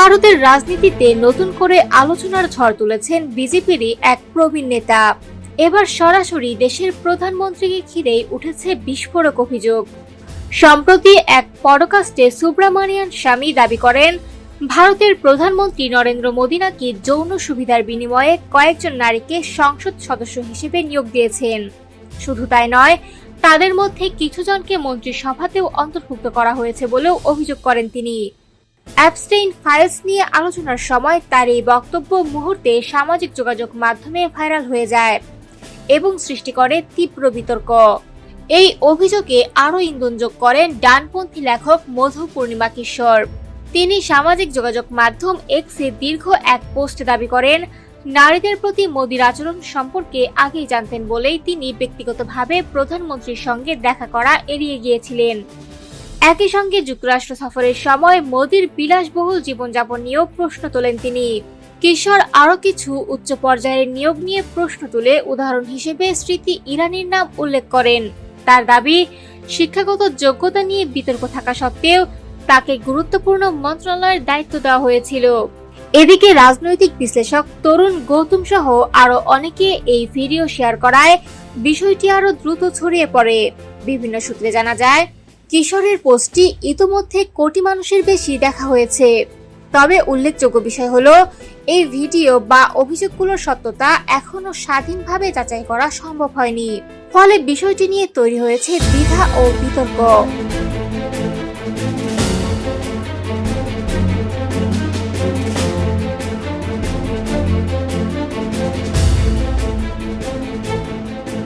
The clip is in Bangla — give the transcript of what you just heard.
ভারতের রাজনীতিতে নতুন করে আলোচনার ঝড় তুলেছেন বিজেপিরই এক প্রবীণ নেতা। এবার সরাসরি দেশের প্রধানমন্ত্রীকে ঘিরেই উঠেছে বিস্ফোরক অভিযোগ। সম্প্রতি এক পডকাস্টে সুব্রামানিয়ান স্বামী দাবি করেন, ভারতের প্রধানমন্ত্রী নরেন্দ্র মোদী নাকি যৌন সুবিধার বিনিময়ে কয়েকজন নারীকে সংসদ সদস্য হিসেবে নিয়োগ দিয়েছেন। শুধু তাই নয়, তাদের মধ্যে কিছুজনকে মন্ত্রিসভাতেও অন্তর্ভুক্ত করা হয়েছে বলেও অভিযোগ করেন তিনি। অ্যাপস্টেইন ফাইলস নিয়ে আলোচনার সময় তার এই বক্তব্য মুহূর্তে সামাজিক যোগাযোগ মাধ্যমে ভাইরাল হয়ে যায় এবং সৃষ্টি করে তীব্র বিতর্ক। এই অভিযোগে আরও ইন্ধন যোগ করেন ডানপন্থী লেখক মধু পূর্ণিমা কিশোর। তিনি সামাজিক যোগাযোগ মাধ্যম এক্সে দীর্ঘ এক পোস্টে দাবি করেন, নারীদের প্রতি মোদির আচরণ সম্পর্কে আগেই জানতেন বলেই তিনি ব্যক্তিগতভাবে প্রধানমন্ত্রীর সঙ্গে দেখা করা এড়িয়ে গিয়েছিলেন। একই সঙ্গে যুক্তরাষ্ট্র সফরের সময় মোদির বিলাসবহুল জীবনযাপন নিয়েও প্রশ্ন তোলেন তিনি। কিশোর আরও কিছু উচ্চ পর্যায়ের নিয়োগ নিয়ে প্রশ্ন তুলে উদাহরণ হিসেবে স্মৃতি ইরানির নাম উল্লেখ করেন। তার দাবি, শিক্ষাগত যোগ্যতা নিয়ে বিতর্ক থাকা সত্ত্বেও তাকে গুরুত্বপূর্ণ মন্ত্রণালয়ের দায়িত্ব দেওয়া হয়েছিল। এদিকে রাজনৈতিক বিশ্লেষক তরুণ গৌতম সহ আরো অনেকে এই ভিডিও শেয়ার করায় বিষয়টি আরো দ্রুত ছড়িয়ে পড়ে। বিভিন্ন সূত্রে জানা যায়, কিশোরের পোস্টটি ইতোমধ্যে কোটি মানুষের বেশি দেখা হয়েছে। তবে উল্লেখযোগ্য বিষয় হলো, এই ভিডিও বা অভিযোগগুলোর সত্যতা এখনো স্বাধীনভাবে যাচাই করা সম্ভব হয়নি। ফলে বিষয়টি নিয়ে তৈরি হয়েছে দ্বিধা ও বিতর্ক।